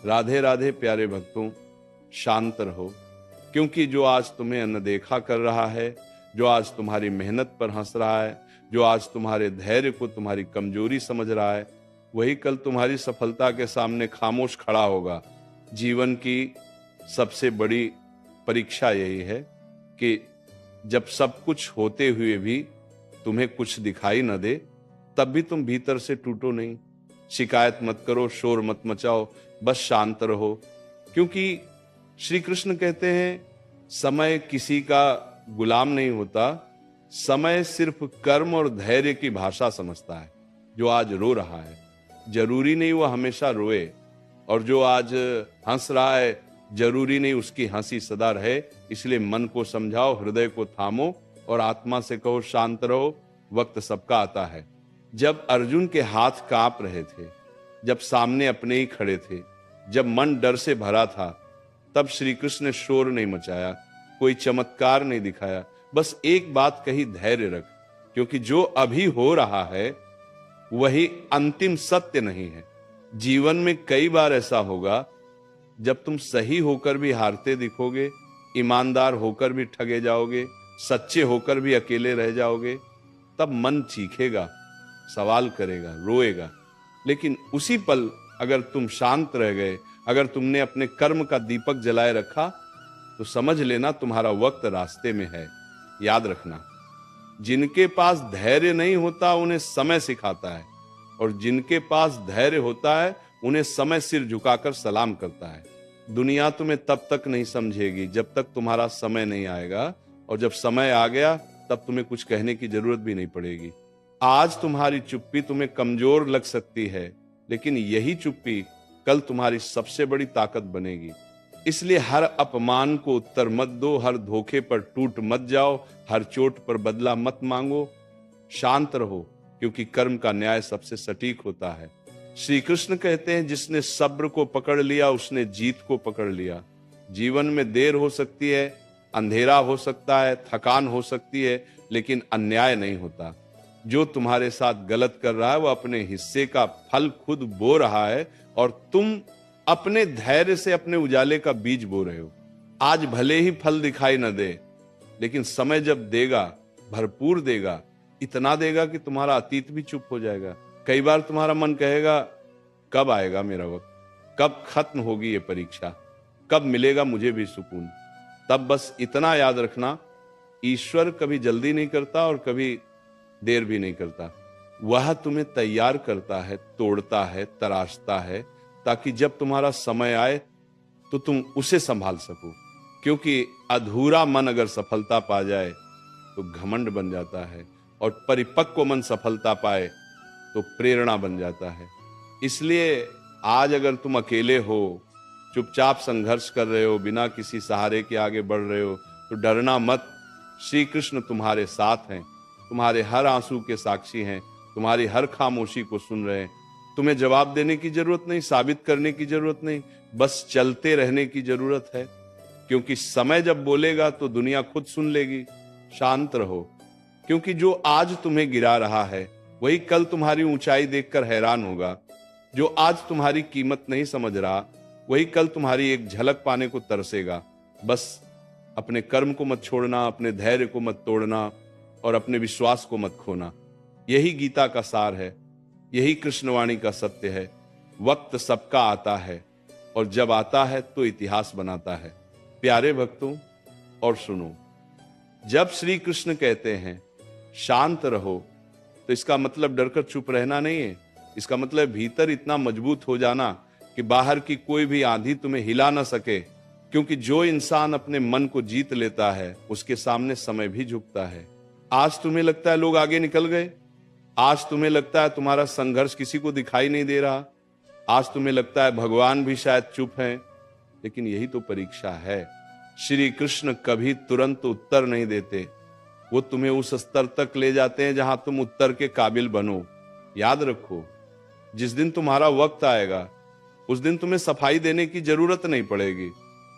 राधे राधे प्यारे भक्तों, शांत रहो, क्योंकि जो आज तुम्हें अनदेखा कर रहा है, जो आज तुम्हारी मेहनत पर हंस रहा है, जो आज तुम्हारे धैर्य को तुम्हारी कमजोरी समझ रहा है, वही कल तुम्हारी सफलता के सामने खामोश खड़ा होगा। जीवन की सबसे बड़ी परीक्षा यही है कि जब सब कुछ होते हुए भी तुम्हें कुछ दिखाई न दे, तब भी तुम भीतर से टूटो नहीं। शिकायत मत करो, शोर मत मचाओ, बस शांत रहो, क्योंकि श्री कृष्ण कहते हैं समय किसी का गुलाम नहीं होता, समय सिर्फ कर्म और धैर्य की भाषा समझता है। जो आज रो रहा है जरूरी नहीं वो हमेशा रोए, और जो आज हंस रहा है जरूरी नहीं उसकी हंसी सदा रहे। इसलिए मन को समझाओ, हृदय को थामो और आत्मा से कहो शांत रहो, वक्त सबका आता है। जब अर्जुन के हाथ कांप रहे थे, जब सामने अपने ही खड़े थे, जब मन डर से भरा था, तब श्री कृष्ण ने शोर नहीं मचाया, कोई चमत्कार नहीं दिखाया, बस एक बात कही, धैर्य रख, क्योंकि जो अभी हो रहा है वही अंतिम सत्य नहीं है। जीवन में कई बार ऐसा होगा जब तुम सही होकर भी हारते दिखोगे, ईमानदार होकर भी ठगे जाओगे, सच्चे होकर भी अकेले रह जाओगे, तब मन चीखेगा, सवाल करेगा, रोएगा। लेकिन उसी पल अगर तुम शांत रह गए, अगर तुमने अपने कर्म का दीपक जलाए रखा, तो समझ लेना तुम्हारा वक्त रास्ते में है। याद रखना, जिनके पास धैर्य नहीं होता उन्हें समय सिखाता है, और जिनके पास धैर्य होता है उन्हें समय सिर झुकाकर सलाम करता है। दुनिया तुम्हें तब तक नहीं समझेगी जब तक तुम्हारा समय नहीं आएगा, और जब समय आ गया तब तुम्हें कुछ कहने की जरूरत भी नहीं पड़ेगी। आज तुम्हारी चुप्पी तुम्हें कमजोर लग सकती है, लेकिन यही चुप्पी कल तुम्हारी सबसे बड़ी ताकत बनेगी। इसलिए हर अपमान को उत्तर मत दो, हर धोखे पर टूट मत जाओ, हर चोट पर बदला मत मांगो। शांत रहो, क्योंकि कर्म का न्याय सबसे सटीक होता है। श्री कृष्ण कहते हैं जिसने सब्र को पकड़ लिया उसने जीत को पकड़ लिया। जीवन में देर हो सकती है, अंधेरा हो सकता है, थकान हो सकती है, लेकिन अन्याय नहीं होता। जो तुम्हारे साथ गलत कर रहा है वो अपने हिस्से का फल खुद बो रहा है, और तुम अपने धैर्य से अपने उजाले का बीज बो रहे हो। आज भले ही फल दिखाई न दे, लेकिन समय जब देगा भरपूर देगा, इतना देगा कि तुम्हारा अतीत भी चुप हो जाएगा। कई बार तुम्हारा मन कहेगा कब आएगा मेरा वक्त, कब खत्म होगी ये परीक्षा, कब मिलेगा मुझे भी सुकून। तब बस इतना याद रखना, ईश्वर कभी जल्दी नहीं करता और कभी देर भी नहीं करता। वह तुम्हें तैयार करता है, तोड़ता है, तराशता है, ताकि जब तुम्हारा समय आए तो तुम उसे संभाल सको। क्योंकि अधूरा मन अगर सफलता पा जाए तो घमंड बन जाता है, और परिपक्व मन सफलता पाए तो प्रेरणा बन जाता है। इसलिए आज अगर तुम अकेले हो, चुपचाप संघर्ष कर रहे हो, बिना किसी सहारे के आगे बढ़ रहे हो, तो डरना मत। श्री कृष्ण तुम्हारे साथ हैं, तुम्हारे हर आंसू के साक्षी हैं, तुम्हारी हर खामोशी को सुन रहे हैं। तुम्हें जवाब देने की जरूरत नहीं, साबित करने की जरूरत नहीं, बस चलते रहने की जरूरत है। क्योंकि समय जब बोलेगा तो दुनिया खुद सुन लेगी। शांत रहो, क्योंकि जो आज तुम्हें गिरा रहा है वही कल तुम्हारी ऊंचाई देखकर हैरान होगा। जो आज तुम्हारी कीमत नहीं समझ रहा वही कल तुम्हारी एक झलक पाने को तरसेगा। बस अपने कर्म को मत छोड़ना, अपने धैर्य को मत तोड़ना, और अपने विश्वास को मत खोना। यही गीता का सार है, यही कृष्णवाणी का सत्य है। वक्त सबका आता है, और जब आता है तो इतिहास बनाता है। प्यारे भक्तों, और सुनो, जब श्री कृष्ण कहते हैं शांत रहो, तो इसका मतलब डरकर चुप रहना नहीं है। इसका मतलब भीतर इतना मजबूत हो जाना कि बाहर की कोई भी आंधी तुम्हें हिला ना सके। क्योंकि जो इंसान अपने मन को जीत लेता है उसके सामने समय भी झुकता है। आज तुम्हें लगता है लोग आगे निकल गए, आज तुम्हें लगता है तुम्हारा संघर्ष किसी को दिखाई नहीं दे रहा, आज तुम्हें लगता है भगवान भी शायद चुप हैं, लेकिन यही तो परीक्षा है। श्री कृष्ण कभी तुरंत उत्तर नहीं देते, वो तुम्हें उस स्तर तक ले जाते हैं जहां तुम उत्तर के काबिल बनो। याद रखो, जिस दिन तुम्हारा वक्त आएगा उस दिन तुम्हें सफाई देने की जरूरत नहीं पड़ेगी।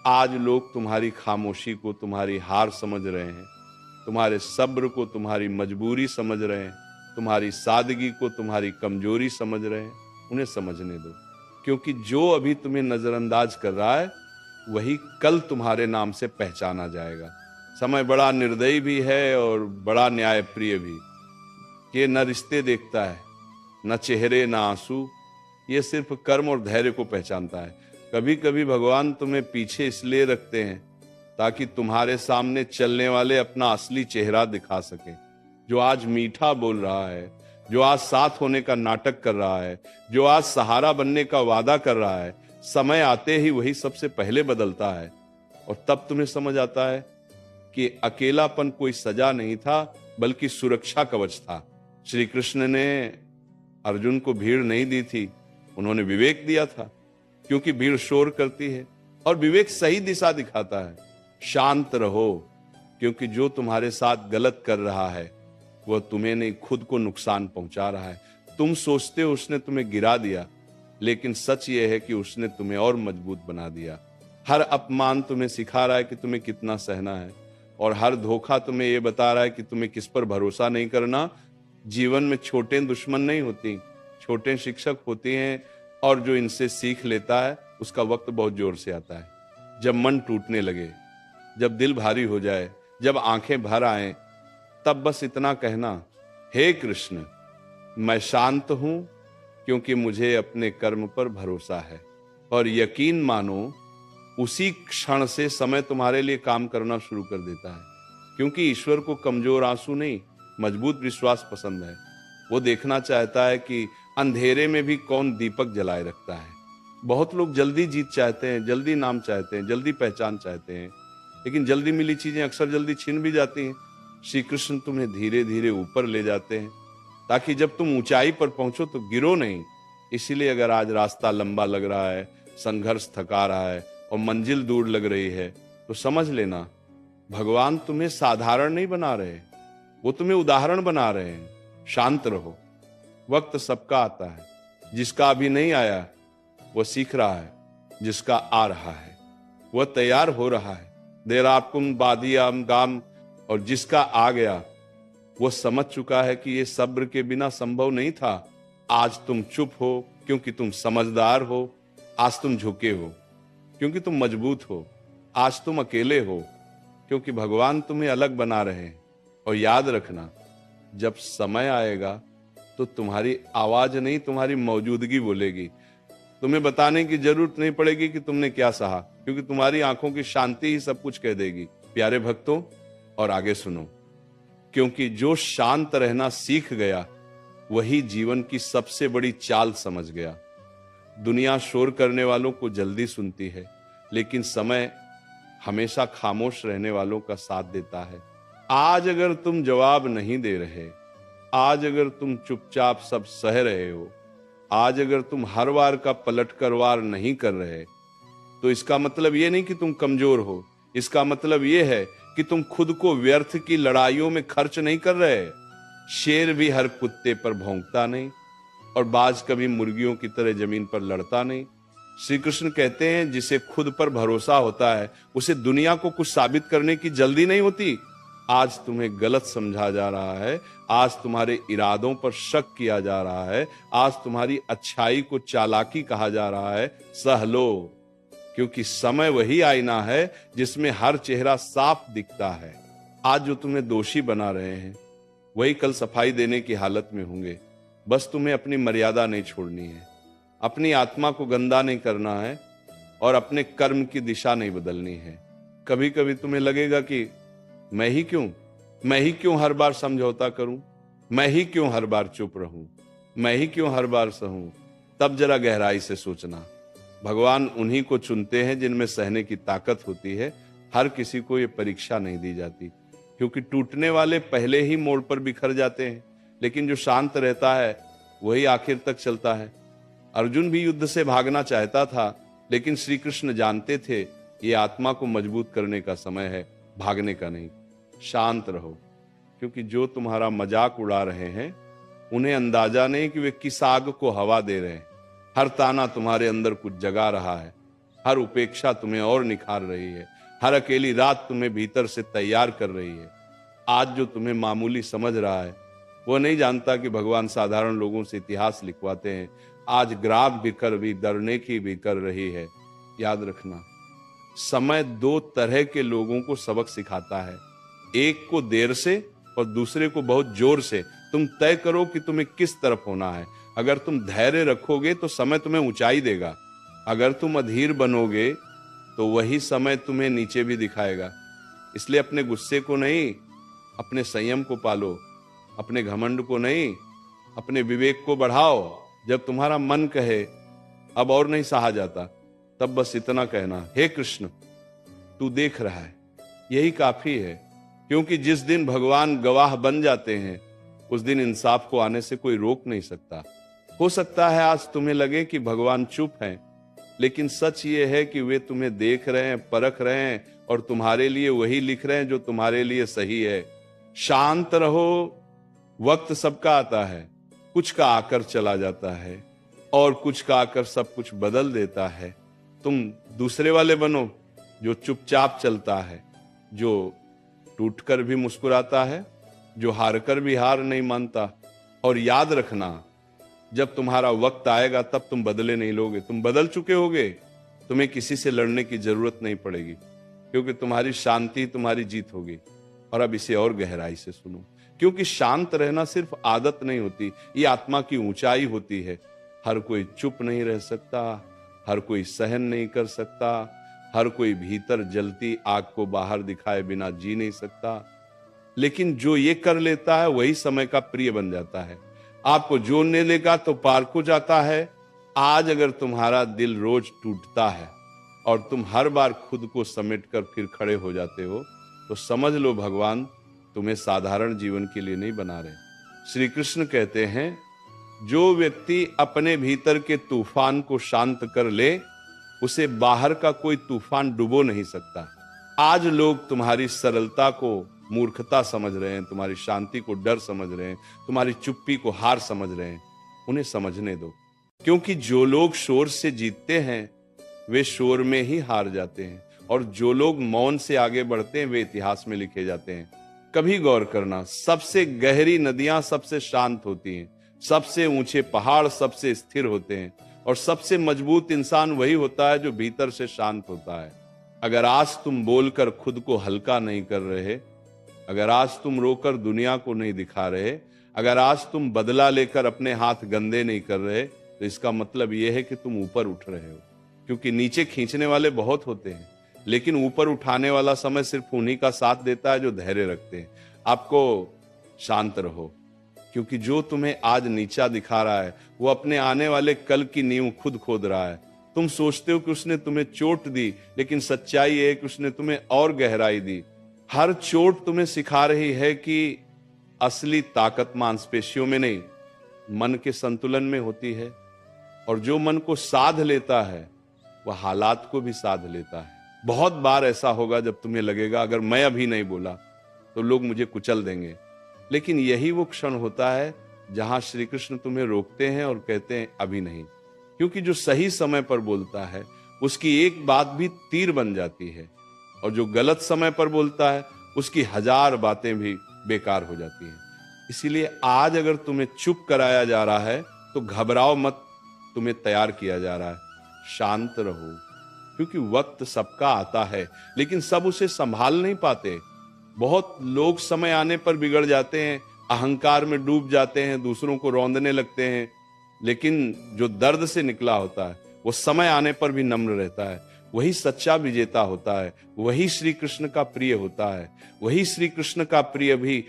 आज लोग तुम्हारी खामोशी को तुम्हारी हार समझ रहे हैं, तुम्हारे सब्र को तुम्हारी मजबूरी समझ रहे हैं, तुम्हारी सादगी को तुम्हारी कमजोरी समझ रहे हैं। उन्हें समझने दो। क्योंकि जो अभी तुम्हें नजरअंदाज कर रहा है वही कल तुम्हारे नाम से पहचाना जाएगा। समय बड़ा निर्दयी भी है और बड़ा न्यायप्रिय भी। ये न रिश्ते देखता है, न चेहरे, न आंसू, ये सिर्फ कर्म और धैर्य को पहचानता है। कभी कभी भगवान तुम्हें पीछे इसलिए रखते हैं ताकि तुम्हारे सामने चलने वाले अपना असली चेहरा दिखा सके। जो आज मीठा बोल रहा है, जो आज साथ होने का नाटक कर रहा है, जो आज सहारा बनने का वादा कर रहा है, समय आते ही वही सबसे पहले बदलता है। और तब तुम्हें समझ आता है कि अकेलापन कोई सजा नहीं था बल्कि सुरक्षा कवच था। श्री कृष्ण ने अर्जुन को भीड़ नहीं दी थी, उन्होंने विवेक दिया था, क्योंकि भीड़ शोर करती है और विवेक सही दिशा दिखाता है। शांत रहो, क्योंकि जो तुम्हारे साथ गलत कर रहा है वह तुम्हें नहीं, खुद को नुकसान पहुंचा रहा है। तुम सोचते हो उसने तुम्हें गिरा दिया, लेकिन सच यह है कि उसने तुम्हें और मजबूत बना दिया। हर अपमान तुम्हें सिखा रहा है कि तुम्हें कितना सहना है, और हर धोखा तुम्हें यह बता रहा है कि तुम्हें किस पर भरोसा नहीं करना। जीवन में छोटे दुश्मन नहीं होती, छोटे शिक्षक होते हैं, और जो इनसे सीख लेता है उसका वक्त बहुत जोर से आता है। जब मन टूटने लगे, जब दिल भारी हो जाए, जब आंखें भर आए, तब बस इतना कहना, हे कृष्ण, मैं शांत हूं क्योंकि मुझे अपने कर्म पर भरोसा है। और यकीन मानो उसी क्षण से समय तुम्हारे लिए काम करना शुरू कर देता है, क्योंकि ईश्वर को कमजोर आंसू नहीं, मजबूत विश्वास पसंद है। वो देखना चाहता है कि अंधेरे में भी कौन दीपक जलाए रखता है। बहुत लोग जल्दी जीत चाहते हैं, जल्दी नाम चाहते हैं, जल्दी पहचान चाहते हैं, लेकिन जल्दी मिली चीजें अक्सर जल्दी छीन भी जाती हैं। श्री कृष्ण तुम्हें धीरे धीरे ऊपर ले जाते हैं ताकि जब तुम ऊंचाई पर पहुंचो तो गिरो नहीं। इसीलिए अगर आज रास्ता लंबा लग रहा है, संघर्ष थका रहा है और मंजिल दूर लग रही है, तो समझ लेना भगवान तुम्हें साधारण नहीं बना रहे, वो तुम्हें उदाहरण बना रहे हैं। शांत रहो, वक्त सबका आता है। जिसका अभी नहीं आया वो सीख रहा है, जिसका आ रहा है वह तैयार हो रहा है। देर आपकुम बादियाम गाम, और जिसका आ गया वो समझ चुका है कि ये सब्र के बिना संभव नहीं था। आज तुम चुप हो क्योंकि तुम समझदार हो, आज तुम झुके हो क्योंकि तुम मजबूत हो, आज तुम अकेले हो क्योंकि भगवान तुम्हें अलग बना रहे हैं। और याद रखना, जब समय आएगा तो तुम्हारी आवाज नहीं, तुम्हारी मौजूदगी बोलेगी। तुम्हें बताने की जरूरत नहीं पड़ेगी कि तुमने क्या सहा, क्योंकि तुम्हारी आंखों की शांति ही सब कुछ कह देगी। प्यारे भक्तों, और आगे सुनो, क्योंकि जो शांत रहना सीख गया वही जीवन की सबसे बड़ी चाल समझ गया। दुनिया शोर करने वालों को जल्दी सुनती है, लेकिन समय हमेशा खामोश रहने वालों का साथ देता है। आज अगर तुम जवाब नहीं दे रहे, आज अगर तुम चुपचाप सब सह रहे हो, आज अगर तुम हर बार का पलट कर वार नहीं कर रहे, तो इसका मतलब ये नहीं कि तुम कमजोर हो, इसका मतलब ये है कि तुम खुद को व्यर्थ की लड़ाइयों में खर्च नहीं कर रहे। शेर भी हर कुत्ते पर भौंकता नहीं, और बाज कभी मुर्गियों की तरह जमीन पर लड़ता नहीं। श्री कृष्ण कहते हैं, जिसे खुद पर भरोसा होता है उसे दुनिया को कुछ साबित करने की जल्दी नहीं होती। आज तुम्हें गलत समझा जा रहा है, आज तुम्हारे इरादों पर शक किया जा रहा है, आज तुम्हारी अच्छाई को चालाकी कहा जा रहा है, सह लो, क्योंकि समय वही आईना है जिसमें हर चेहरा साफ दिखता है। आज जो तुम्हें दोषी बना रहे हैं वही कल सफाई देने की हालत में होंगे। बस तुम्हें अपनी मर्यादा नहीं छोड़नी है, अपनी आत्मा को गंदा नहीं करना है, और अपने कर्म की दिशा नहीं बदलनी है। कभी कभी तुम्हें लगेगा कि मैं ही क्यों हर बार समझौता करूं, मैं ही क्यों हर बार चुप रहूं, मैं ही क्यों हर बार सहूं। तब जरा गहराई से सोचना, भगवान उन्हीं को चुनते हैं जिनमें सहने की ताकत होती है। हर किसी को ये परीक्षा नहीं दी जाती, क्योंकि टूटने वाले पहले ही मोड़ पर बिखर जाते हैं, लेकिन जो शांत रहता है वही आखिर तक चलता है। अर्जुन भी युद्ध से भागना चाहता था, लेकिन श्री कृष्ण जानते थे ये आत्मा को मजबूत करने का समय है, भागने का नहीं। शांत रहो, क्योंकि जो तुम्हारा मजाक उड़ा रहे हैं उन्हें अंदाजा नहीं कि वे किस आग को हवा दे रहे हैं। हर ताना तुम्हारे अंदर कुछ जगा रहा है, हर उपेक्षा तुम्हें और निखार रही है, हर अकेली रात तुम्हें भीतर से तैयार कर रही है। आज जो तुम्हें मामूली समझ रहा है वो नहीं जानता कि भगवान साधारण लोगों से इतिहास लिखवाते हैं। आज ग्राफ भी डरने की भी कर रही है। याद रखना, समय दो तरह के लोगों को सबक सिखाता है, एक को देर से और दूसरे को बहुत जोर से। तुम तय करो कि तुम्हें किस तरफ होना है। अगर तुम धैर्य रखोगे तो समय तुम्हें ऊंचाई देगा, अगर तुम अधीर बनोगे तो वही समय तुम्हें नीचे भी दिखाएगा। इसलिए अपने गुस्से को नहीं, अपने संयम को पालो, अपने घमंड को नहीं, अपने विवेक को बढ़ाओ। जब तुम्हारा मन कहे अब और नहीं सहा जाता, तब बस इतना कहना, हे कृष्ण तू देख रहा है, यही काफी है। क्योंकि जिस दिन भगवान गवाह बन जाते हैं उस दिन इंसाफ को आने से कोई रोक नहीं सकता। हो सकता है आज तुम्हें लगे कि भगवान चुप हैं, लेकिन सच ये है कि वे तुम्हें देख रहे हैं, परख रहे हैं और तुम्हारे लिए वही लिख रहे हैं जो तुम्हारे लिए सही है। शांत रहो, वक्त सबका आता है, कुछ का आकर चला जाता है और कुछ का आकर सब कुछ बदल देता है। तुम दूसरे वाले बनो जो चुपचाप चलता है, जो टूटकर भी मुस्कुराता है, जो हारकर भी हार नहीं मानता। और याद रखना, जब तुम्हारा वक्त आएगा तब तुम बदले नहीं लोगे, तुम बदल चुके होगे। तुम्हें किसी से लड़ने की जरूरत नहीं पड़ेगी, क्योंकि तुम्हारी शांति तुम्हारी जीत होगी। और अब इसे और गहराई से सुनो, क्योंकि शांत रहना सिर्फ आदत नहीं होती, ये आत्मा की ऊंचाई होती है। हर कोई चुप नहीं रह सकता, हर कोई सहन नहीं कर सकता, हर कोई भीतर जलती आग को बाहर दिखाए बिना जी नहीं सकता। लेकिन जो ये कर लेता है वही समय का प्रिय बन जाता है। आपको जोड़ने लेगा तो पार को जाता है। आज अगर तुम्हारा दिल रोज टूटता है और तुम हर बार खुद को समेटकर फिर खड़े हो जाते हो, तो समझ लो भगवान तुम्हें साधारण जीवन के लिए नहीं बना रहे। श्री कृष्ण कहते हैं, जो व्यक्ति अपने भीतर के तूफान को शांत कर ले, उसे बाहर का कोई तूफान डुबो नहीं सकता। आज लोग तुम्हारी सरलता को मूर्खता समझ रहे हैं, तुम्हारी शांति को डर समझ रहे हैं, तुम्हारी चुप्पी को हार समझ रहे हैं। उन्हें समझने दो, क्योंकि जो लोग शोर से जीतते हैं वे शोर में ही हार जाते हैं, और जो लोग मौन से आगे बढ़ते हैं वे इतिहास में लिखे जाते हैं। कभी गौर करना, सबसे गहरी नदियां सबसे शांत होती हैं, सबसे ऊंचे पहाड़ सबसे स्थिर होते हैं, और सबसे मजबूत इंसान वही होता है जो भीतर से शांत होता है। अगर आज तुम बोलकर खुद को हल्का नहीं कर रहे, अगर आज तुम रोकर दुनिया को नहीं दिखा रहे, अगर आज तुम बदला लेकर अपने हाथ गंदे नहीं कर रहे, तो इसका मतलब यह है कि तुम ऊपर उठ रहे हो। क्योंकि नीचे खींचने वाले बहुत होते हैं, लेकिन ऊपर उठाने वाला समय सिर्फ उन्हीं का साथ देता है जो धैर्य रखते हैं। आपको शांत रहो, क्योंकि जो तुम्हें आज नीचा दिखा रहा है वो अपने आने वाले कल की नींव खुद खोद रहा है। तुम सोचते हो कि उसने तुम्हें चोट दी, लेकिन सच्चाई है कि उसने तुम्हें और गहराई दी। हर चोट तुम्हें सिखा रही है कि असली ताकत मांसपेशियों में नहीं, मन के संतुलन में होती है। और जो मन को साध लेता है वह हालात को भी साध लेता है। बहुत बार ऐसा होगा जब तुम्हें लगेगा अगर मैं अभी नहीं बोला तो लोग मुझे कुचल देंगे, लेकिन यही वो क्षण होता है जहां श्री कृष्ण तुम्हें रोकते हैं और कहते हैं अभी नहीं। क्योंकि जो सही समय पर बोलता है उसकी एक बात भी तीर बन जाती है, और जो गलत समय पर बोलता है उसकी 1000 बातें भी बेकार हो जाती हैं। इसीलिए आज अगर तुम्हें चुप कराया जा रहा है तो घबराओ मत, तुम्हें तैयार किया जा रहा है। शांत रहो, क्योंकि वक्त सबका आता है, लेकिन सब उसे संभाल नहीं पाते। बहुत लोग समय आने पर बिगड़ जाते हैं, अहंकार में डूब जाते हैं, दूसरों को रौंदने लगते हैं। लेकिन जो दर्द से निकला होता है वो समय आने पर भी नम्र रहता है, वही सच्चा विजेता होता है, वही श्री कृष्ण का प्रिय होता है। वही श्री कृष्ण का प्रिय भी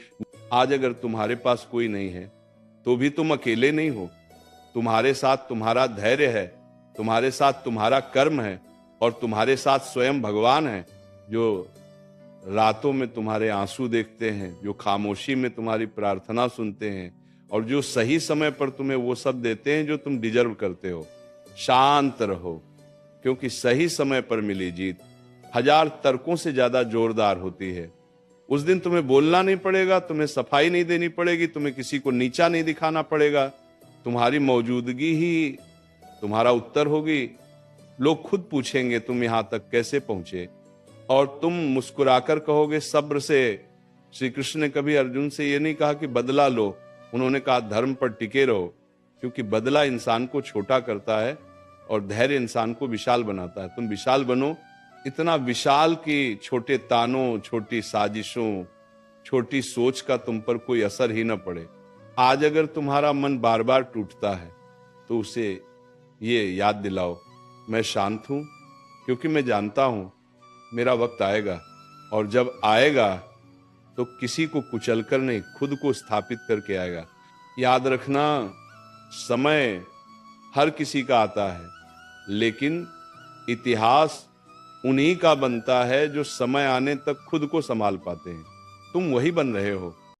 आज अगर तुम्हारे पास कोई नहीं है तो भी तुम अकेले नहीं हो। तुम्हारे साथ तुम्हारा धैर्य है, तुम्हारे साथ तुम्हारा कर्म है, और तुम्हारे साथ स्वयं भगवान है, जो रातों में तुम्हारे आंसू देखते हैं, जो खामोशी में तुम्हारी प्रार्थना सुनते हैं, और जो सही समय पर तुम्हें वो सब देते हैं जो तुम डिजर्व करते हो। शांत रहो, क्योंकि सही समय पर मिली जीत 1000 तर्कों से ज्यादा जोरदार होती है। उस दिन तुम्हें बोलना नहीं पड़ेगा, तुम्हें सफाई नहीं देनी पड़ेगी, तुम्हें किसी को नीचा नहीं दिखाना पड़ेगा। तुम्हारी मौजूदगी ही तुम्हारा उत्तर होगी। लोग खुद पूछेंगे तुम यहां तक कैसे पहुंचे, और तुम मुस्कुराकर कहोगे सब्र से। श्री कृष्ण ने कभी अर्जुन से यह नहीं कहा कि बदला लो, उन्होंने कहा धर्म पर टिके रहो। क्योंकि बदला इंसान को छोटा करता है और धैर्य इंसान को विशाल बनाता है। तुम विशाल बनो, इतना विशाल कि छोटे तानों, छोटी साजिशों, छोटी सोच का तुम पर कोई असर ही न पड़े। आज अगर तुम्हारा मन बार बार टूटता है तो उसे ये याद दिलाओ, मैं शांत हूं क्योंकि मैं जानता हूं मेरा वक्त आएगा, और जब आएगा तो किसी को कुचलकर नहीं, खुद को स्थापित करके आएगा। याद रखना, समय हर किसी का आता है, लेकिन इतिहास उन्हीं का बनता है जो समय आने तक खुद को संभाल पाते हैं। तुम वही बन रहे हो।